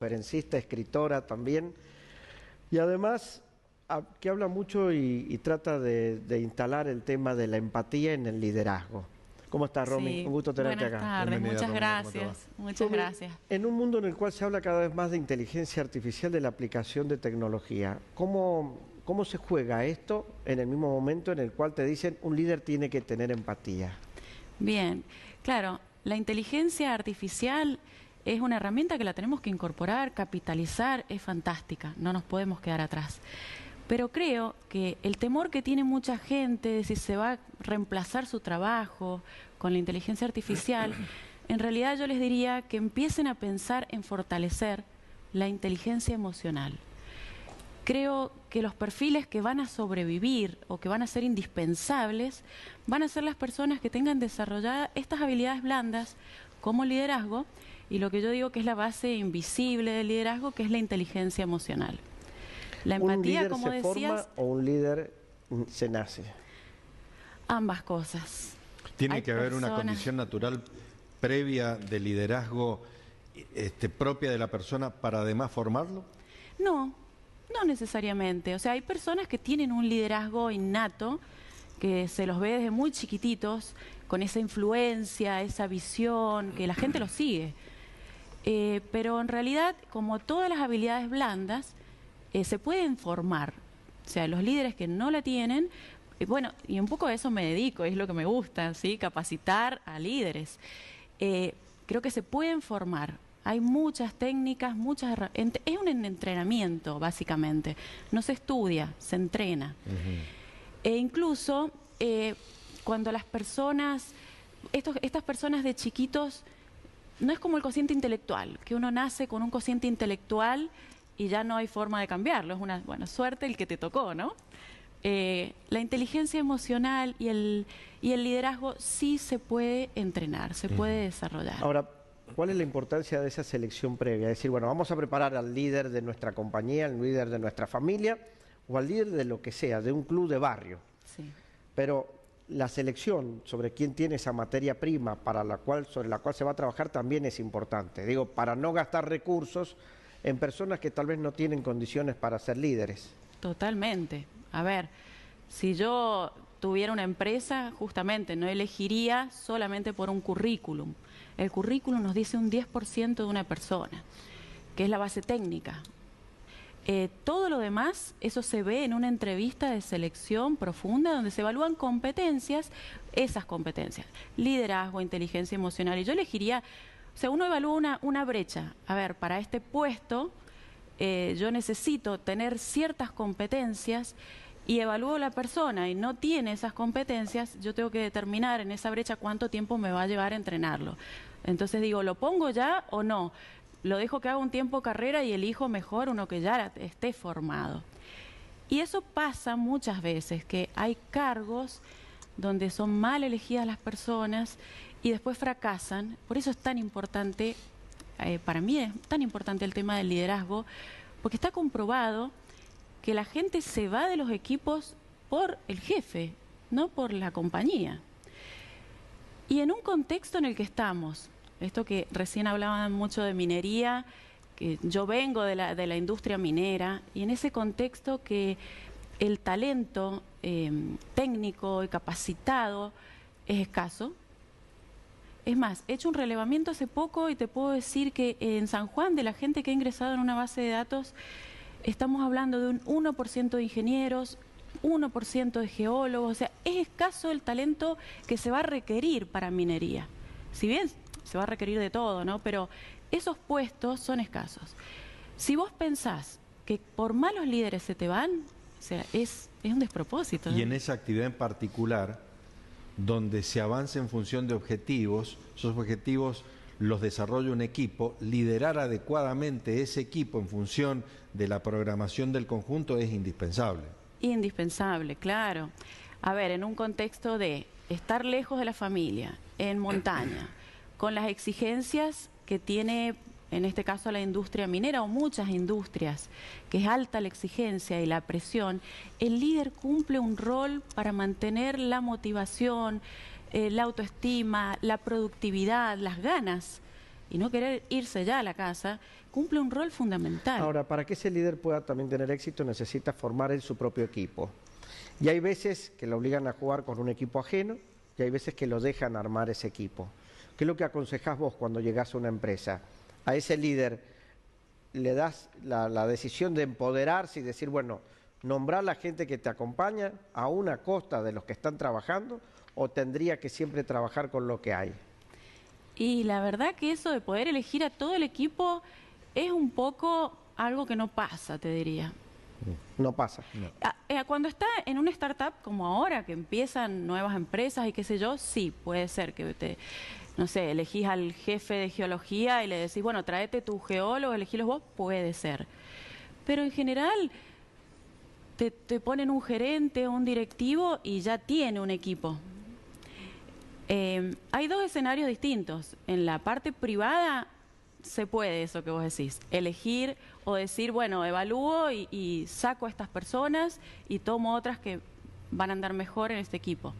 conferencista, escritora también, y además que habla mucho y trata de instalar el tema de la empatía en el liderazgo. ¿Cómo estás, Romy? Sí. Un gusto tenerte Buenas acá. tardes, muchas Romy, gracias. Muchas Romy, gracias. en un mundo en el cual se habla cada vez más de inteligencia artificial, de la aplicación de tecnología, ¿cómo se juega esto en el mismo momento en el cual te dicen un líder tiene que tener empatía? Bien, claro, la inteligencia artificial es una herramienta que la tenemos que incorporar, capitalizar, es fantástica, no nos podemos quedar atrás. Pero creo que el temor que tiene mucha gente de si se va a reemplazar su trabajo con la inteligencia artificial, en realidad yo les diría que empiecen a pensar en fortalecer la inteligencia emocional. Creo que los perfiles que van a sobrevivir o que van a ser indispensables van a ser las personas que tengan desarrolladas estas habilidades blandas como liderazgo y lo que yo digo que es la base invisible del liderazgo, que es la inteligencia emocional. La empatía, como decías... ¿Un líder se forma o un líder se nace? Ambas cosas. ¿Tiene que haber una condición natural previa de liderazgo propia de la persona para además formarlo? No, no necesariamente. O sea, hay personas que tienen un liderazgo innato, que se los ve desde muy chiquititos, con esa influencia, esa visión, que la gente los sigue. Pero en realidad, como todas las habilidades blandas, se pueden formar. O sea, los líderes que no la tienen, bueno, y un poco a eso me dedico, es lo que me gusta, ¿sí? Capacitar a líderes. Creo que se pueden formar. Hay muchas técnicas, es un entrenamiento, básicamente. No se estudia, se entrena. E incluso, cuando las personas, estas personas de chiquitos, no es como el cociente intelectual, que uno nace con un cociente intelectual y ya no hay forma de cambiarlo. Es una buena suerte el que te tocó, ¿no? La inteligencia emocional y el liderazgo sí se puede entrenar, se puede desarrollar. Ahora, ¿cuál es la importancia de esa selección previa? Es decir, bueno, vamos a preparar al líder de nuestra compañía, al líder de nuestra familia o al líder de lo que sea, de un club de barrio. Sí. Pero la selección sobre quién tiene esa materia prima sobre la cual se va a trabajar también es importante. Digo, para no gastar recursos en personas que tal vez no tienen condiciones para ser líderes. Totalmente. A ver, si yo tuviera una empresa, justamente no elegiría solamente por un currículum. El currículum nos dice un 10% de una persona, que es la base técnica. Todo lo demás, eso se ve en una entrevista de selección profunda donde se evalúan competencias, esas competencias, liderazgo, inteligencia emocional. Y yo elegiría, o sea, uno evalúa una brecha. A ver, para este puesto yo necesito tener ciertas competencias y evalúo la persona y no tiene esas competencias, yo tengo que determinar en esa brecha cuánto tiempo me va a llevar a entrenarlo. Entonces digo, ¿lo pongo ya o no? Lo dejo que haga un tiempo carrera y elijo mejor uno que ya esté formado. Y eso pasa muchas veces, que hay cargos donde son mal elegidas las personas y después fracasan. Por eso es tan importante, para mí es tan importante el tema del liderazgo, porque está comprobado que la gente se va de los equipos por el jefe, no por la compañía. Y en un contexto en el que estamos, esto que recién hablaban mucho de minería, que yo vengo de la industria minera, y en ese contexto que el talento técnico y capacitado es escaso. Es más, he hecho un relevamiento hace poco y te puedo decir que en San Juan, de la gente que ha ingresado en una base de datos, estamos hablando de un 1% de ingenieros, 1% de geólogos. O sea, es escaso el talento que se va a requerir para minería. Si bien se va a requerir de todo, ¿no? Pero esos puestos son escasos. Si vos pensás que por malos líderes se te van, o sea, es un despropósito, ¿no? Y en esa actividad en particular, donde se avanza en función de objetivos, esos objetivos los desarrolla un equipo, liderar adecuadamente ese equipo en función de la programación del conjunto es indispensable. Indispensable, claro. A ver, en un contexto de estar lejos de la familia, en montaña, con las exigencias que tiene, en este caso, la industria minera o muchas industrias, que es alta la exigencia y la presión, el líder cumple un rol para mantener la motivación, la autoestima, la productividad, las ganas y no querer irse ya a la casa, cumple un rol fundamental. Ahora, para que ese líder pueda también tener éxito, necesita formar en su propio equipo. Y hay veces que lo obligan a jugar con un equipo ajeno y hay veces que lo dejan armar ese equipo. ¿Qué es lo que aconsejás vos cuando llegás a una empresa? A ese líder le das la decisión de empoderarse y decir, bueno, nombrar a la gente que te acompaña a una costa de los que están trabajando, o tendría que siempre trabajar con lo que hay. Y la verdad que eso de poder elegir a todo el equipo es un poco algo que no pasa, te diría. No pasa. Cuando está en una startup como ahora, que empiezan nuevas empresas y qué sé yo, sí, puede ser que no sé, elegís al jefe de geología y le decís, bueno, tráete tu geólogo, elegílos vos, puede ser. Pero en general te ponen un gerente o un directivo y ya tiene un equipo. Hay dos escenarios distintos. En la parte privada se puede eso que vos decís, elegir o decir, bueno, evalúo y saco a estas personas y tomo otras que van a andar mejor en este equipo.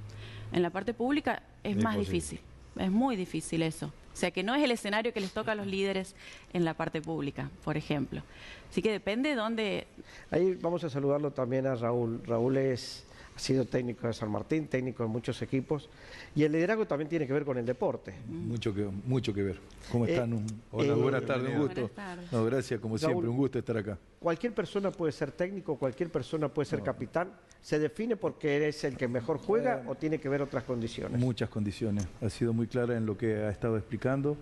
En la parte pública es más difícil, es muy difícil eso. O sea que no es el escenario que les toca a los líderes en la parte pública, por ejemplo. Así que depende de dónde... Ahí vamos a saludarlo también a Raúl. Raúl ha sido técnico de San Martín, técnico de muchos equipos, y el liderazgo también tiene que ver con el deporte. Mucho que ver. ¿Cómo están? Hola, buenas tardes, un gusto. No, gracias, como Raúl, siempre, un gusto estar acá. Cualquier persona puede ser técnico, cualquier persona puede ser capitán. ¿Se define porque eres el que mejor juega o tiene que ver otras condiciones? Muchas condiciones. Ha sido muy clara en lo que ha estado explicando.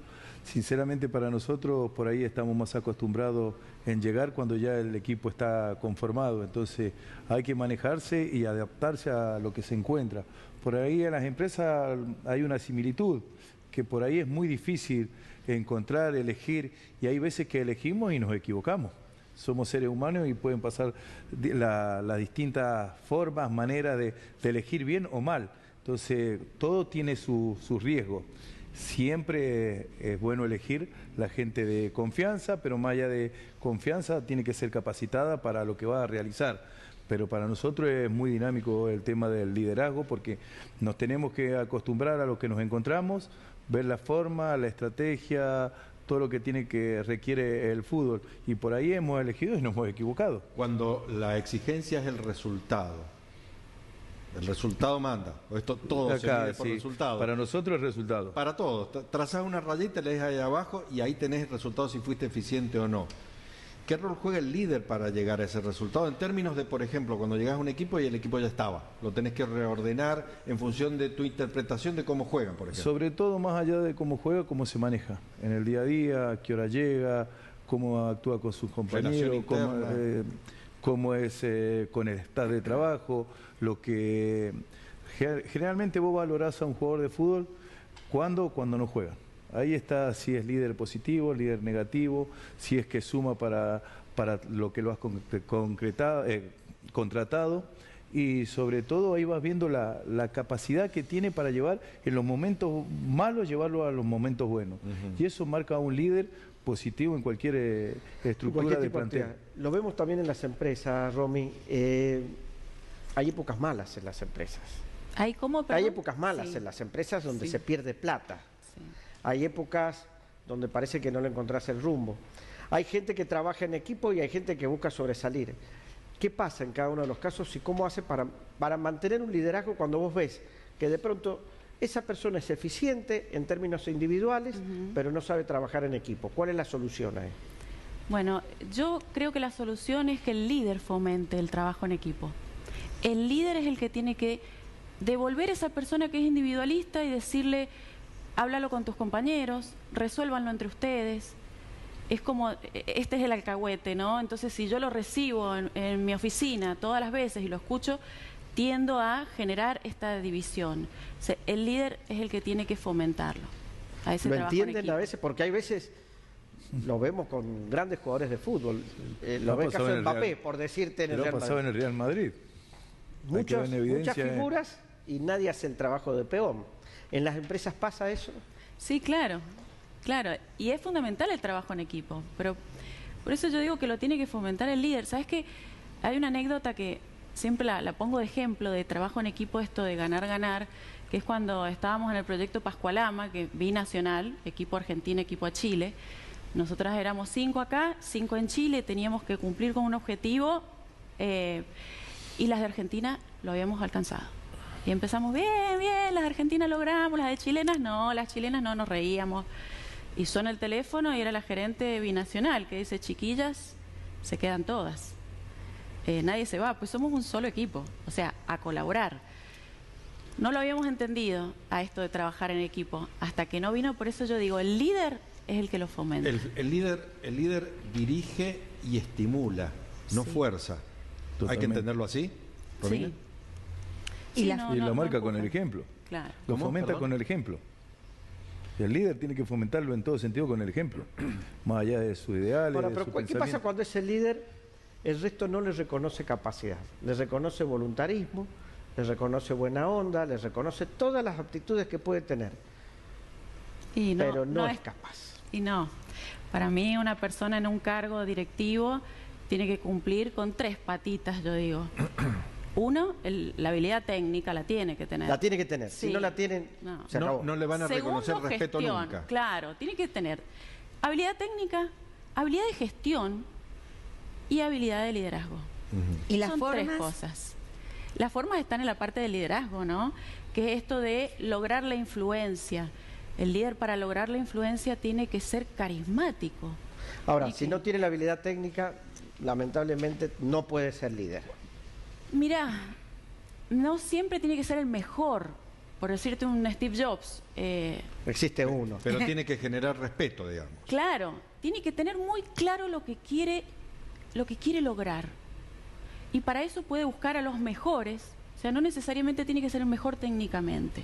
Sinceramente, para nosotros, por ahí estamos más acostumbrados en llegar cuando ya el equipo está conformado. Entonces, hay que manejarse y adaptarse a lo que se encuentra. Por ahí en las empresas hay una similitud, que por ahí es muy difícil encontrar, elegir, y hay veces que elegimos y nos equivocamos. Somos seres humanos y pueden pasar las distintas formas, maneras de elegir bien o mal. Entonces, todo tiene su riesgo. Siempre es bueno elegir la gente de confianza, pero más allá de confianza tiene que ser capacitada para lo que va a realizar. Pero para nosotros es muy dinámico el tema del liderazgo porque nos tenemos que acostumbrar a lo que nos encontramos, ver la forma, la estrategia, todo lo que requiere el fútbol. Y por ahí hemos elegido y nos hemos equivocado. Cuando la exigencia es el resultado manda. Esto todo se mide por resultado. Para nosotros el resultado. Para todos. Trazás una rayita, le dejas ahí abajo y ahí tenés el resultado si fuiste eficiente o no. ¿Qué rol juega el líder para llegar a ese resultado? En términos de, por ejemplo, cuando llegas a un equipo y el equipo ya estaba, lo tenés que reordenar en función de tu interpretación de cómo juegan, por ejemplo. Sobre todo, más allá de cómo juega, cómo se maneja en el día a día, a qué hora llega, cómo actúa con sus compañeros, cómo es con el staff de trabajo, lo que generalmente vos valorás a un jugador de fútbol cuando no juega. Ahí está si es líder positivo, líder negativo, si es que suma para lo que lo has contratado y sobre todo ahí vas viendo la capacidad que tiene para llevar en los momentos malos, llevarlo a los momentos buenos. Y eso marca a un líder positivo en cualquier estructura de plantel. Lo vemos también en las empresas, Romy. Hay épocas malas en las empresas. ¿Hay cómo, perdón? Hay épocas malas en las empresas donde se pierde plata. Sí. Hay épocas donde parece que no le encontrás el rumbo. Hay gente que trabaja en equipo y hay gente que busca sobresalir. ¿Qué pasa en cada uno de los casos y cómo hace para mantener un liderazgo cuando vos ves que de pronto esa persona es eficiente en términos individuales, pero no sabe trabajar en equipo? ¿Cuál es la solución ahí? Bueno, yo creo que la solución es que el líder fomente el trabajo en equipo. El líder es el que tiene que devolver a esa persona que es individualista y decirle, háblalo con tus compañeros, resuélvanlo entre ustedes. Es como, este es el alcahuete, ¿no? Entonces, si yo lo recibo en mi oficina todas las veces y lo escucho, tiendo a generar esta división. O sea, el líder es el que tiene que fomentarlo. A ese ¿Lo trabajo en entienden equipo. a veces? Porque hay veces, lo vemos con grandes jugadores de fútbol, lo ves caso de Mbappé, por decirte, en el Real Madrid. Lo ha pasado en el Real Madrid. Muchas figuras y nadie hace el trabajo de peón. ¿En las empresas pasa eso? Sí, claro, claro. Y es fundamental el trabajo en equipo. Pero por eso yo digo que lo tiene que fomentar el líder. ¿Sabes qué? Hay una anécdota que siempre la pongo de ejemplo de trabajo en equipo, esto de ganar, que es cuando estábamos en el proyecto Pascualama, que binacional, equipo Argentina, equipo a Chile. Nosotras éramos 5 acá, 5 en Chile, teníamos que cumplir con un objetivo y las de Argentina lo habíamos alcanzado. Y empezamos bien, bien, las de Argentina logramos, las de chilenas no, nos reíamos. Y suena el teléfono y era la gerente binacional que dice, chiquillas, se quedan todas. Nadie se va, pues somos un solo equipo, o sea, a colaborar. No lo habíamos entendido a esto de trabajar en equipo hasta que no vino, por eso yo digo, el líder es el que lo fomenta. El líder dirige y estimula, no fuerza. Totalmente. ¿Hay que entenderlo así, Romina? Sí. Y, Sí, lo marca con empuja. el ejemplo. Claro. Lo ¿Cómo? fomenta Perdón. con el ejemplo. El líder tiene que fomentarlo en todo sentido con el ejemplo, más allá de sus ideales. Ahora, de pero su ¿qué pasa pensamiento. cuando ese líder, el resto no le reconoce capacidad? Le reconoce voluntarismo, le reconoce buena onda, le reconoce todas las aptitudes que puede tener, Y pero no es capaz. Y no. Para mí una persona en un cargo directivo tiene que cumplir con 3 patitas, yo digo. Uno, la habilidad técnica la tiene que tener. La tiene que tener. Sí. Si no la tienen, No. se acabó. No le van a Segundo, reconocer respeto gestión. nunca. Claro, tiene que tener habilidad técnica, habilidad de gestión y habilidad de liderazgo. ¿Y las Son 3 formas? cosas. Las formas están en la parte del liderazgo, ¿no? Que es esto de lograr la influencia. El líder, para lograr la influencia, tiene que ser carismático. Ahora, ¿Y si qué? no tiene la habilidad técnica, lamentablemente no puede ser líder. Mira, no siempre tiene que ser el mejor. Por decirte un Steve Jobs. Existe uno. Pero tiene que generar respeto, digamos. Claro, tiene que tener muy claro lo que quiere lograr. Y para eso puede buscar a los mejores. O sea, no necesariamente tiene que ser el mejor técnicamente,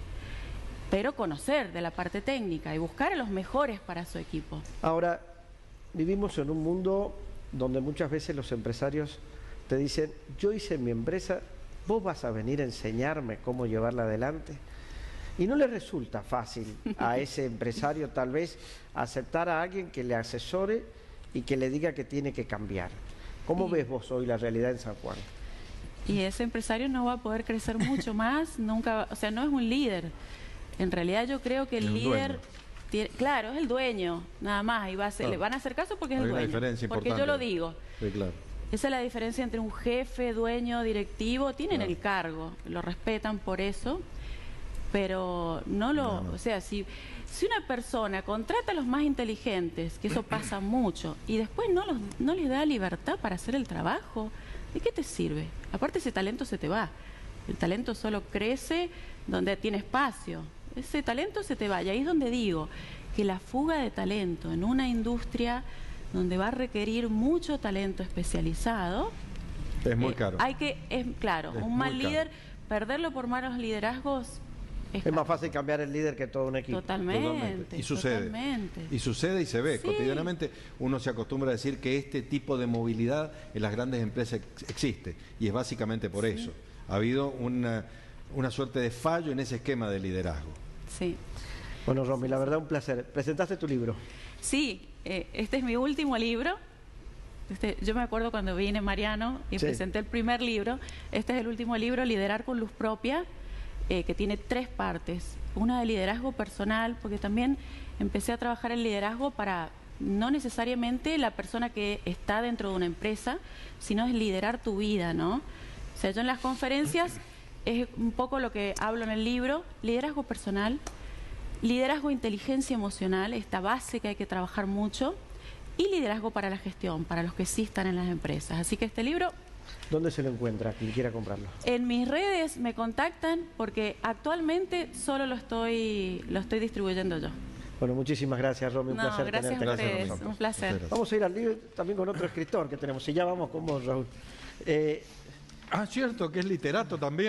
pero conocer de la parte técnica y buscar a los mejores para su equipo. Ahora, vivimos en un mundo donde muchas veces los empresarios te dicen, yo hice mi empresa, vos vas a venir a enseñarme cómo llevarla adelante. Y no le resulta fácil a ese empresario tal vez aceptar a alguien que le asesore y que le diga que tiene que cambiar. ¿Cómo ves vos hoy la realidad en San Juan? Y ese empresario no va a poder crecer mucho más, nunca, o sea, no es un líder. En realidad yo creo que Es el un líder, dueño. claro, es el dueño, nada más, y le van a hacer caso porque es Hay el una dueño. diferencia Porque yo importante. lo digo. Sí, claro. Esa es la diferencia entre un jefe, dueño, directivo, tienen Claro. el cargo, lo respetan por eso, pero o sea, si una persona contrata a los más inteligentes, que eso pasa mucho, y después no les da libertad para hacer el trabajo, ¿de qué te sirve? Aparte ese talento se te va. El talento solo crece donde tiene espacio. Ese talento se te va. Y ahí es donde digo que la fuga de talento en una industria donde va a requerir mucho talento especializado, Es muy caro. claro, Es un mal muy caro. líder, perderlo por malos liderazgos Es caro. más fácil cambiar el líder que todo un equipo. Totalmente. Y sucede. Totalmente. Y sucede y se ve. Sí. Cotidianamente uno se acostumbra a decir que este tipo de movilidad en las grandes empresas existe. Y es básicamente por eso. Ha habido una suerte de fallo en ese esquema de liderazgo. Sí. Bueno, Romy, la verdad un placer. Presentaste tu libro. Sí, este es mi último libro. Yo me acuerdo cuando vine Mariano y Sí. presenté el primer libro. Este es el último libro, Liderar con Luz Propia, que tiene 3 partes. Una de liderazgo personal, porque también empecé a trabajar el liderazgo para no necesariamente la persona que está dentro de una empresa, sino es liderar tu vida, ¿no? O sea, yo en las conferencias es un poco lo que hablo en el libro, liderazgo personal, liderazgo e inteligencia emocional, esta base que hay que trabajar mucho, y liderazgo para la gestión, para los que sí están en las empresas. Así que este libro, ¿Dónde se lo encuentra quien quiera comprarlo? en mis redes me contactan porque actualmente solo lo estoy distribuyendo yo. Bueno, muchísimas gracias, Romy. Un No, placer gracias a tenerte. ustedes, Romy. un placer. Muchas Vamos a ir al libro también con otro escritor que tenemos. Y ya vamos con vos, Raúl. Cierto, que es literato también.